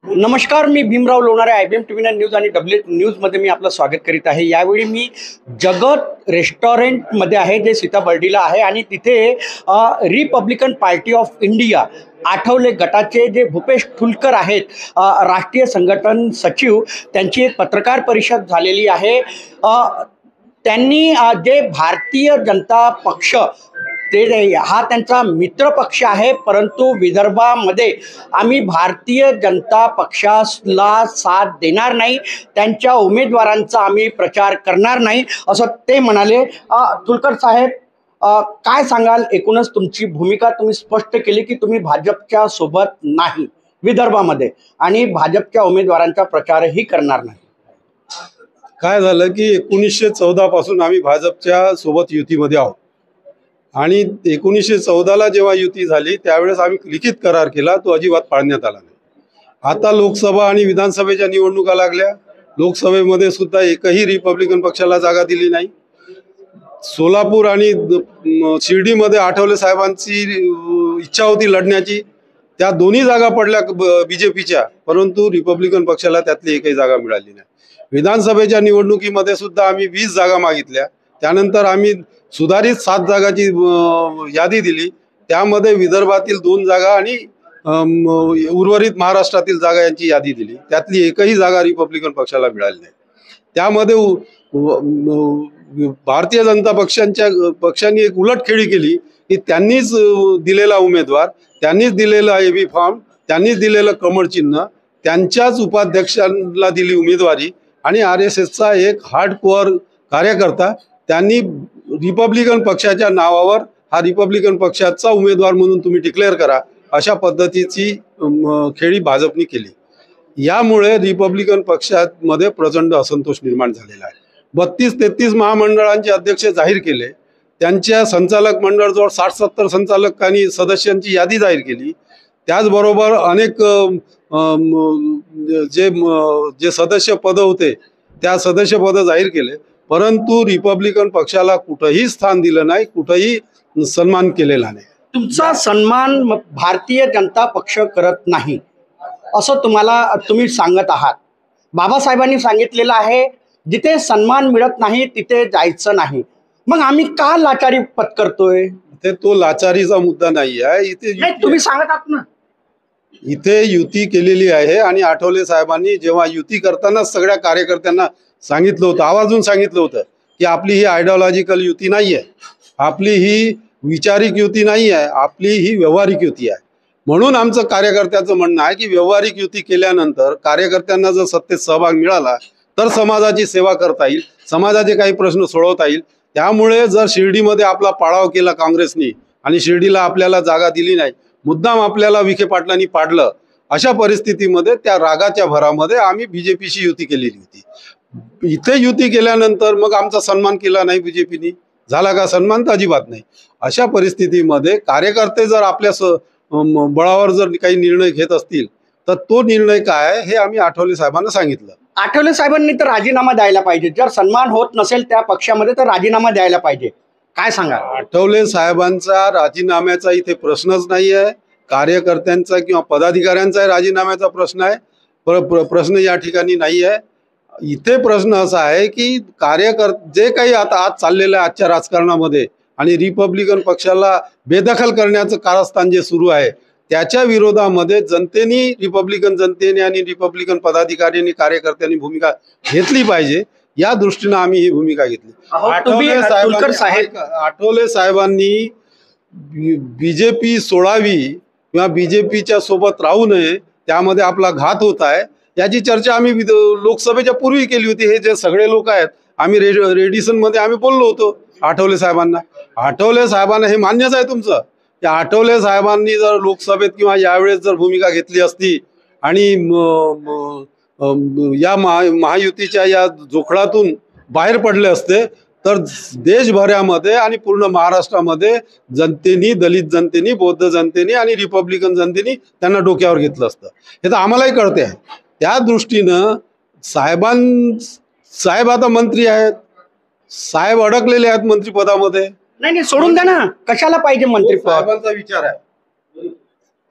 नमस्कार, मी Bhimrao Lonare IBM TV9 news आणि WH न्यूजमध्ये मी आपलं स्वागत करीत आहे। यावेळी मी जगत रेस्टॉरंटमध्ये आहे, जे सीताबर्डीला आहे आणि तिथे Republican Party of India Athawale गटाचे जे भूपेश ठुलकर आहेत, राष्ट्रीय संघटन सचिव, त्यांची एक पत्रकार परिषद झालेली आहे। त्यांनी जे भारतीय जनता पक्ष ते हा त्यांचा मित्र पक्ष आहे, परंतु विदर्भामध्ये आम्ही भारतीय जनता पक्षाला साथ देणार नाही, त्यांच्या उमेदवारांचा आम्ही प्रचार करणार नाही असं ते म्हणाले। ठुलकर साहेब, काय सांगाल? एकूणच तुमची भूमिका तुम्ही स्पष्ट केली की तुम्ही भाजपच्या सोबत नाही विदर्भामध्ये आणि भाजपच्या उमेदवारांचा प्रचारही करणार नाही। काय झालं की 1914 पासून आम्ही भाजपच्या सोबत युतीमध्ये आहोत आणि 1914ला जेव्हा युती झाली त्यावेळेस आम्ही लिखित करार केला, तो अजिबात पाळण्यात आला नाही। आता लोकसभा आणि विधानसभेच्या निवडणुका लागल्या, लोकसभेमध्ये सुद्धा एकही रिपब्लिकन पक्षाला जागा दिली नाही। सोलापूर आणि शिर्डीमध्ये आठवले साहेबांची इच्छा होती लढण्याची, त्या दोन्ही जागा पडल्या बीजेपीच्या, परंतु रिपब्लिकन पक्षाला त्यातली एकही जागा मिळाली नाही। विधानसभेच्या निवडणुकीमध्ये सुद्धा आम्ही 20 जागा मागितल्या, त्यानंतर आम्ही सुधारित 7 जागाची यादी दिली, त्यामध्ये विदर्भातील 2 जागा आणि उर्वरित महाराष्ट्रातील जागा यांची यादी दिली, त्यातली एकही जागा रिपब्लिकन पक्षाला मिळाली नाही। त्यामध्ये भारतीय जनता पक्षांनी एक उलटखेळी केली की त्यांनीच दिलेला उमेदवार, त्यांनीच दिलेला AB फॉर्म, त्यांनीच दिलेलं कमळ चिन्ह, त्यांच्याच उपाध्यक्षांना दिली उमेदवारी आणि RSSचा एक हार्डकोअर कार्यकर्ता त्यांनी रिपब्लिकन पक्षाच्या नावावर हा रिपब्लिकन पक्षाचा उमेदवार म्हणून तुम्ही डिक्लेअर करा, अशा पद्धतीची खेळी भाजपने केली। यामुळे रिपब्लिकन पक्षामध्ये प्रचंड असंतोष निर्माण झालेला आहे। 32-33 महामंडळांचे अध्यक्ष जाहीर केले, त्यांच्या संचालक मंडळाजवळ 60-70 संचालक आणि सदस्यांची यादी जाहीर केली, त्याचबरोबर अनेक जे सदस्य पद होते त्या सदस्य पद जाहीर केले, परंतु रिपब्लिकन पक्षाला कुठेही स्थान दिलं नाही, कुठेही सन्मान केलेला नाही। तुमचा सन्मान भारतीय जनता पक्ष करत नाही असं तुम्ही सांगत आहात। बाबासाहेबांनी सांगितलेलं आहे, जिथे सन्मान मिळत नाही तिथे जायचं नाही। मग आम्ही का लाचारी पत्करतोय? तो लाचारीचा मुद्दा नाही आहे, इथे तुम्ही सांगत आहात ना, इथे युती केलेली आहे आणि आठवले साहेबांनी जेव्हा युती करताना सगळ्या कार्यकर्त्यांना सांगितलं होतं, आवर्जून सांगितलं होतं की आपली ही आयडिओलॉजिकल युती नाही आहे, आपली ही विचारिक युती नाही आहे, आपली ही व्यवहारिक युती आहे। म्हणून आमचं कार्यकर्त्याचं म्हणणं आहे की व्यवहारिक युती केल्यानंतर कार्यकर्त्यांना जर सत्तेत सहभाग मिळाला तर समाजाची सेवा करता येईल, समाजाचे काही प्रश्न सोडवता येईल। त्यामुळे जर शिर्डीमध्ये आपला पाडाव केला काँग्रेसनी आणि शिर्डीला आपल्याला जागा दिली नाही, मुद्दाम आपल्याला विखे पाटलांनी पाडलं, अशा परिस्थितीमध्ये त्या रागाच्या भरामध्ये आम्ही बीजेपीशी युती केलेली होती। इथे युती केल्यानंतर मग आमचा सन्मान केला नाही बीजेपीनी, झाला का सन्मान? तर अजिबात नाही। अशा परिस्थितीमध्ये कार्यकर्ते जर आपल्या बळावर जर काही निर्णय घेत असतील तर तो निर्णय काय हे आम्ही आठवले साहेबांना सांगितलं। आठवले साहेबांनी तर राजीनामा द्यायला पाहिजे, जर सन्मान होत नसेल त्या पक्षामध्ये तर राजीनामा द्यायला पाहिजे। काय सांगा? आठवले साहेबांचा राजीनाम्याचा इथे प्रश्नच नाही आहे, कार्यकर्त्यांचा किंवा पदाधिकाऱ्यांचा राजीनाम्याचा प्रश्न आहे, प्रश्न या ठिकाणी नाही आहे। इथे प्रश्न असा आहे की जे काही आता आज चाललेलं आहे आजच्या राजकारणामध्ये आणि रिपब्लिकन पक्षाला बेदखल करण्याचं कारस्थान जे सुरू आहे, त्याच्या विरोधामध्ये रिपब्लिकन जनतेने आणि रिपब्लिकन पदाधिकाऱ्यांनी कार्यकर्त्यांनी भूमिका घेतली पाहिजे, या दृष्टीने आम्ही ही भूमिका घेतली। आठवले साहेबांनी बीजेपी सोडावी किंवा बीजेपीच्या सोबत राहू नये, त्यामध्ये आपला घात होत आहे, याची चर्चा आम्ही लोकसभेच्या पूर्वी केली होती। हे जे सगळे लोक आहेत, आम्ही रेडिसन मध्ये आम्ही बोललो होतो आठवले साहेबांना। आठवले साहेबांना हे मान्यच आहे तुमचं, की आठवले साहेबांनी जर लोकसभेत किंवा यावेळेस जर भूमिका घेतली असती आणि या महायुतीच्या या जोखडातून बाहेर पडले असते तर देशभरामध्ये आणि पूर्ण महाराष्ट्रामध्ये जनतेनी, दलित जनतेनी, बौद्ध जनतेनी आणि रिपब्लिकन जनतेनी त्यांना डोक्यावर घेतलं असतं, हे तर आम्हालाही कळते आहे। त्या दृष्टीनं साहेब आता मंत्री आहेत, साहेब अडकलेले आहेत मंत्रिपदामध्ये। नाही, सोडून द्या ना, कशाला पाहिजे मंत्रिपद? साहेबांचा विचार आहे,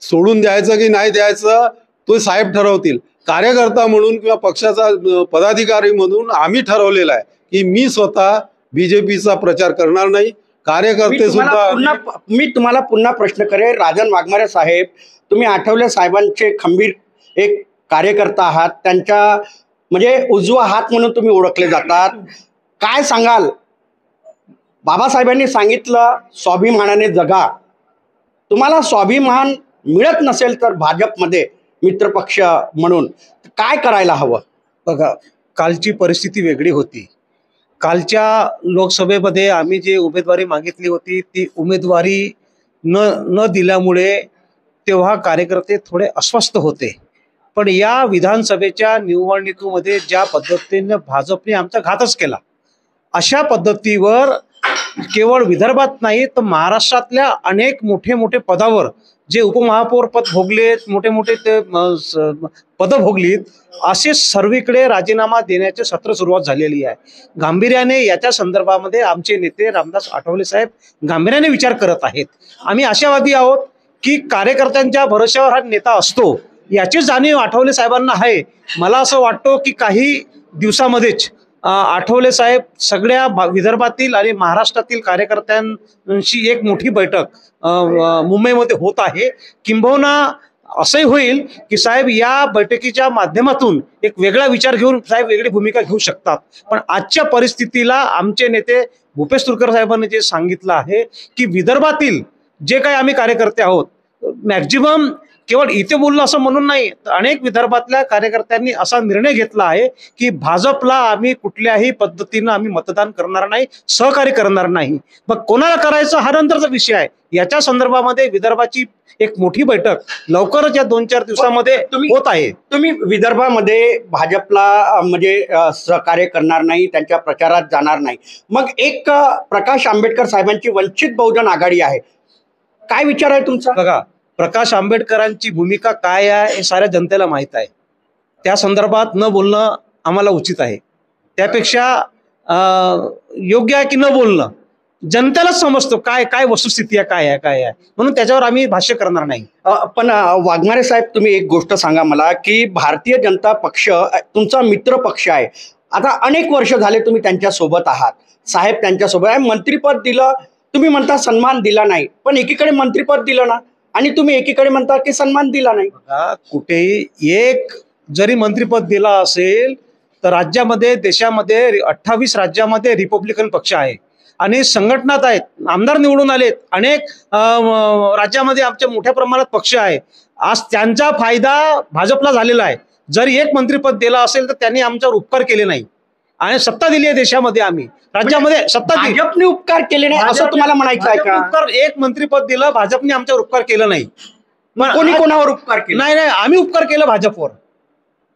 सोडून द्यायचं की नाही द्यायचं तो साहेब ठरवतील. कार्यकर्ता म्हणून किंवा पक्षाचा पदाधिकारी म्हणून आम्ही ठरवलेला आहे की मी स्वतः बीजेपीचा प्रचार करणार नाही. कार्यकर्ते सुद्धा. मी तुम्हाला पुन्हा प्रश्न करेन. राजन वाघमारे साहेब, तुम्ही आठवले साहेबांचे खंबीर एक कार्यकर्ता आहात, त्यांच्या म्हणजे उजवा हात म्हणून तुम्ही ओळखले जातात. काय सांगाल? बाबासाहेबांनी सांगितलं स्वाभिमानाने जगा. तुम्हाला स्वाभिमान मिळत नसेल तर भाजपमध्ये मित्रपक्ष म्हणून काय करायला हवं? बघा, कालची परिस्थिती वेगळी होती. कालच्या लोकसभेमध्ये आम्ही जे उमेदवारी मागितली होती ती उमेदवारी न दिल्यामुळे तेव्हा कार्यकर्ते थोडे अस्वस्थ होते. पण या विधानसभेच्या निवडणुकीमध्ये ज्या पद्धतीने भाजपने आमचा घातच केला, अशा पद्धतीवर केवळ विदर्भात नाही तर महाराष्ट्रातल्या अनेक मोठे मोठे पदावर जे उपमहापौर पद भोगलेत, मोठे मोठे ते पदं भोगलीत, असे सर्वीकडे राजीनामा देण्याचे सत्र सुरुवात झालेली आहे. गांभीर्याने याच्या संदर्भामध्ये आमचे नेते रामदास आठवले साहेब गांभीर्याने विचार करत आहेत. आम्ही आशावादी आहोत की कार्यकर्त्यांच्या भरोश्यावर हा नेता असतो, याची जाणीव आठवले साहेबांना आहे. मला असं वाटतं की काही दिवसामध्येच आठवले साहेब सगळ्या विदर्भातील आणि महाराष्ट्रातील कार्यकर्त्यांशी एक मोठी बैठक मुंबईमध्ये होत आहे. किंबहुना असंही होईल की साहेब या बैठकीच्या माध्यमातून एक वेगळा विचार घेऊन साहेब वेगळी भूमिका घेऊ शकतात. पण आजच्या परिस्थितीला आमचे नेते भूपेश तुरकर साहेबांनी जे सांगितलं आहे की विदर्भातील जे काही आम्ही कार्यकर्ते आहोत, मॅक्झिमम केवळ इथे बोललं असं म्हणून नाही, तर अनेक विदर्भातल्या कार्यकर्त्यांनी असा निर्णय घेतला आहे की भाजपला आम्ही कुठल्याही पद्धतीनं आम्ही मतदान करणार नाही, सहकार्य करणार नाही. मग कोणाला करायचं हा नंतरचा विषय आहे. याच्या संदर्भामध्ये विदर्भाची एक मोठी बैठक लवकरच या 2-4 दिवसामध्ये होत आहे. तुम्ही विदर्भामध्ये भाजपला म्हणजे सहकार्य करणार नाही, त्यांच्या प्रचारात जाणार नाही. मग एक प्रकाश आंबेडकर साहेबांची वंचित बहुजन आघाडी आहे, काय विचार आहे तुमचा? बघा, प्रकाश आंबेडकरांची भूमिका काय आहे हे साऱ्या जनतेला माहीत आहे. त्या संदर्भात न बोलणं आम्हाला उचित आहे. त्यापेक्षा योग्य आहे की न बोलणं. जनतेलाच समजतो काय काय वस्तुस्थिती आहे, काय आहे काय आहे, म्हणून त्याच्यावर आम्ही भाष्य करणार नाही. पण वाघमारे साहेब, तुम्ही एक गोष्ट सांगा मला की भारतीय जनता पक्ष तुमचा मित्र पक्ष आहे. आता अनेक वर्ष झाले तुम्ही त्यांच्या सोबत आहात, साहेब त्यांच्या सोबत आहे. मंत्रिपद दिलं, तुम्ही म्हणता सन्मान दिला नाही, पण एकीकडे मंत्रिपद दिलं ना, आणि तुम्ही एकीकडे म्हणता की सन्मान दिला नाही. कुठेही एक जरी मंत्रिपद दिला असेल तर राज्यामध्ये देशामध्ये 28 राज्यामध्ये रिपब्लिकन पक्ष आहे आणि संघटनात आहेत, आमदार निवडून आलेत, अनेक राज्यामध्ये आमच्या मोठ्या प्रमाणात पक्ष आहे. आज त्यांचा फायदा भाजपला झालेला आहे. जरी एक मंत्रिपद दिला असेल तर त्यांनी आमच्यावर उपकार केले नाही आणि सत्ता दिली आहे देशामध्ये. आम्ही राज्यामध्ये सत्ता दिली, भाजपने उपकार केले नाही असं तुम्हाला म्हणायचं आहे का? उपकार एक मंत्रिपद दिलं, भाजपने आमच्यावर उपकार केलं नाही. कोणी कोणावर उपकार केला? नाही नाही, आम्ही उपकार केलं भाजपवर.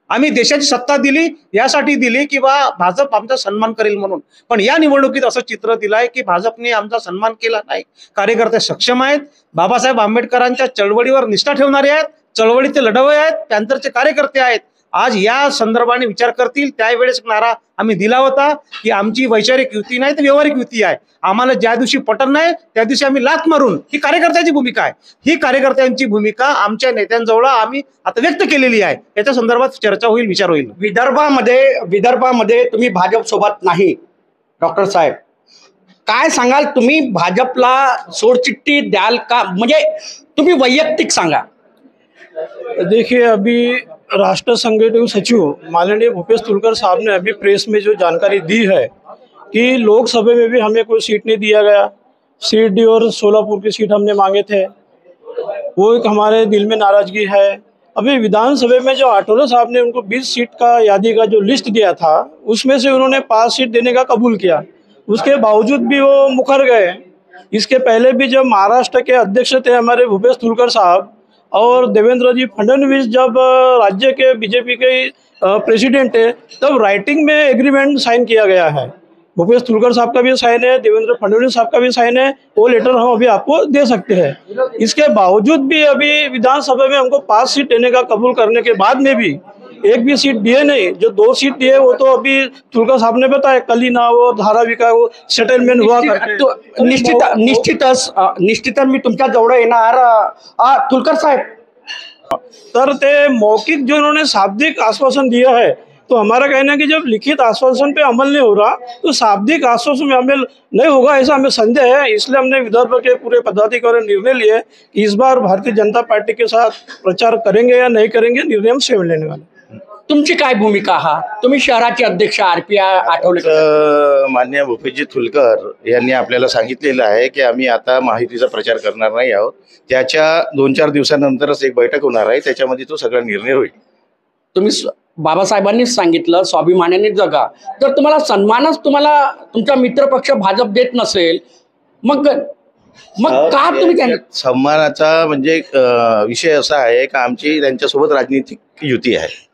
आम्ही देशाची सत्ता दिली यासाठी दिली की बा भाजप आमचा सन्मान करेल म्हणून. पण या निवडणुकीत असं चित्र दिलंय की भाजपने आमचा सन्मान केला नाही. कार्यकर्ते सक्षम आहेत, बाबासाहेब आंबेडकरांच्या चळवळीवर निष्ठा ठेवणारे आहेत, चळवळीचे लढवय आहेत, पॅंथरचे कार्यकर्ते आहेत. आज या संदर्भाने विचार करतील. त्यावेळेस नारा आम्ही दिला होता की आमची वैचारिक युती नाही तर व्यवहारिक युती आहे. आम्हाला ज्या दिवशी पटत नाही त्या दिवशी आम्ही लाथ मारून, ही कार्यकर्त्याची भूमिका आहे. ही कार्यकर्त्यांची भूमिका आमच्या नेत्यांजवळ आम्ही आता व्यक्त केलेली आहे. याच्या संदर्भात चर्चा होईल, विचार होईल. विदर्भामध्ये तुम्ही भाजप सोबत नाही. डॉक्टर साहेब, काय सांगाल? तुम्ही भाजपला सोडचिठ्ठी द्याल का? म्हणजे तुम्ही वैयक्तिक सांगा. देखिए, अभी राष्ट्र संगठन सचिव माननीय भूपेश तुलकर साहब ने अभी प्रेस में जो जानकारी दी है कि लोकसभा में भी हमें कोई सीट नहीं दिया गया. सीट डी और सोलापुर की सीट हमने मांगे थे, वो एक हमारे दिल में नाराजगी है. अभी विधानसभा में जो आठवले साहब ने उनको 20 सीट का यादी का जो लिस्ट दिया था उसमें से उन्होंने 5 सीट देने का कबूल किया. उसके बावजूद भी वो मुकर गए. इसके पहले भी जब महाराष्ट्र के अध्यक्ष थे हमारे भूपेश तुलकर साहब और देवेंद्र जी फडणवीस जब राज्य के बीजेपी के प्रेसिडेंट है तब राइटिंग में एग्रीमेंट साइन किया गया है. भूपेश तुलकर साहब का भी साइन है, देवेंद्र फडणवीस साहब का भी साइन है. वो लेटर हम अभी आपको दे सकते हैं. इसके बावजूद भी अभी विधानसभा में हमको 5 सीट देने का कबूल करने के बाद में भी एक भी सीट दिए नहीं. जो 2 सीट दिए वो तो अभी तुलकर साहब ने बताया कल ही ना वो धाराविका वो सेटलमेंट हुआ करके. निश्चितच मी तुमच्या जवळ येणार. तुलकर साहेब, तर ते मौखिक जो उन्होंने शाब्दिक आश्वासन दिया है, तो हमारा कहना है कि जब लिखित आश्वासन पे अमल नहीं हो रहा तो शाब्दिक आश्वासन में अमल नहीं होगा, ऐसा हमें संदेह है। इसलिए हमने विदर्भ के पूरे पदाधिकारी निर्णय लिए कि इस बार भारतीय जनता पार्टी के साथ प्रचार करेंगे या नहीं करेंगे, निर्णय हम स्वयं लेने वाले। तुमची काय भूमिका आहात? तुम्ही शहराचे अध्यक्ष RP आठवले. माननीय भूपेशजी थुलकर यांनी आपल्याला सांगितलेलं आहे की आम्ही आता माहितीचा प्रचार करणार नाही आहोत. त्याच्या 2-4 दिवसानंतरच एक बैठक होणार आहे, त्याच्यामध्ये तो सगळा निर्णय होईल. तुम्ही बाबासाहेबांनीच सांगितलं स्वाभिमानाने जगा. तर तुम्हाला सन्मानच तुम्हाला तुमचा मित्रपक्ष भाजप देत नसेल, मग का तुम्ही त्यांना सन्मानाचा म्हणजे विषय असा आहे की आमची त्यांच्यासोबत राजनीतिक युती आहे,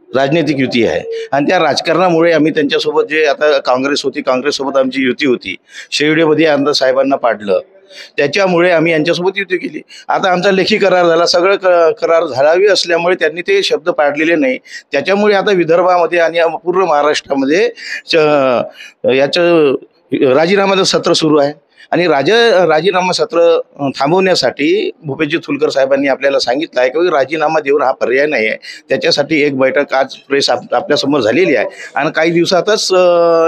राजनीतिक युती आहे आणि त्या राजकारणामुळे आम्ही त्यांच्यासोबत जे आता काँग्रेस होती, काँग्रेससोबत आमची युती होती, शेवडेमध्ये आमदार साहेबांना पाडलं, त्याच्यामुळे आम्ही यांच्यासोबत युती केली. आता आमचा लेखी करार झाला, सगळं करार झालावी असल्यामुळे त्यांनी ते शब्द पाडलेले नाही. त्याच्यामुळे आता विदर्भामध्ये आणि पूर्ण महाराष्ट्रामध्ये याचं राजीनामाचं सत्र सुरू आहे आणि राजीनामा सत्र थांबवण्यासाठी भूपेशजी थुलकर साहेबांनी आपल्याला सांगितलं आहे की राजीनामा देऊन हा पर्याय नाही आहे. त्याच्यासाठी एक बैठक आज प्रेस आपल्यासमोर झालेली आहे आणि काही दिवसातच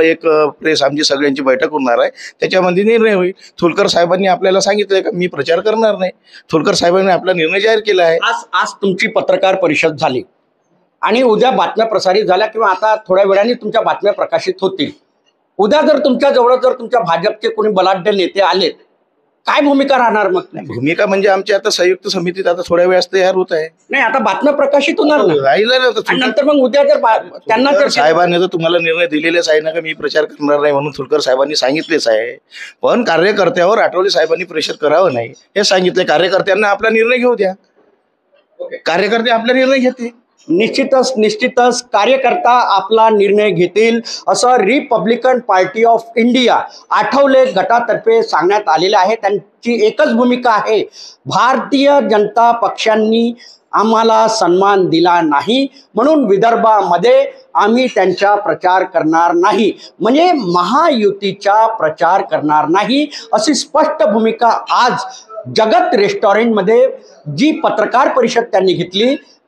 एक प्रेस आमची सगळ्यांची बैठक होणार आहे, त्याच्यामध्ये निर्णय होईल. थुलकर साहेबांनी आपल्याला सांगितलं आहे की मी प्रचार करणार नाही. थुलकर साहेबांनी आपला निर्णय जाहीर केला आहे. आज तुमची पत्रकार परिषद झाली आणि उद्या बातम्या प्रसारित झाल्या किंवा आता थोड्या वेळाने तुमच्या बातम्या प्रकाशित होतील. उद्या जर तुमच्या जवळ जर तुमच्या भाजपचे कोणी बलाढ्य नेते आलेत, काय भूमिका राहणार? मग भूमिका म्हणजे आमची आता संयुक्त समितीत आता थोड्या वेळात तयार होत आहे. नाही, आता बातम्या प्रकाशित होणार ना, आणि नंतर मग उद्या जर त्यांना जर साहेबांनी तर तुम्हाला निर्णय दिलेलेच आहे ना की मी प्रचार करणार नाही म्हणून थुलकर साहेबांनी सांगितलेच आहे. पण कार्यकर्त्यावर आठवले साहेबांनी प्रेशर करावं नाही हे सांगितले. कार्यकर्त्यांना आपला निर्णय घेऊ द्या, कार्यकर्ते आपला निर्णय घेतील. निश्चितच कार्यकर्ता आपला निर्णय घेतील असं Republican Party of India Athawale गटातर्फे सांगण्यात आलेलं आहे. त्यांची एकच भूमिका आहे, भारतीय जनता पक्षांनी आम्हाला सन्मान दिला नाही म्हणून विदर्भामध्ये आम्ही त्यांचा प्रचार करणार नाही, म्हणजे महायुतीचा प्रचार करणार नाही, अशी स्पष्ट भूमिका आज जगत रेस्टॉरंटमध्ये जी पत्रकार परिषद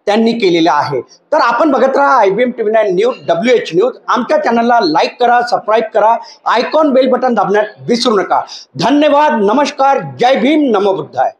त्यांनी केलेलं आहे. तर आपण बघत राहा IBM TV9 news, WH news. आमच्या चॅनलला लाईक करा, सबस्क्राईब करा, आयकॉन बेल बटन दाबण्यात विसरू नका. धन्यवाद, नमस्कार, जय भीम, नमो बुद्धाय.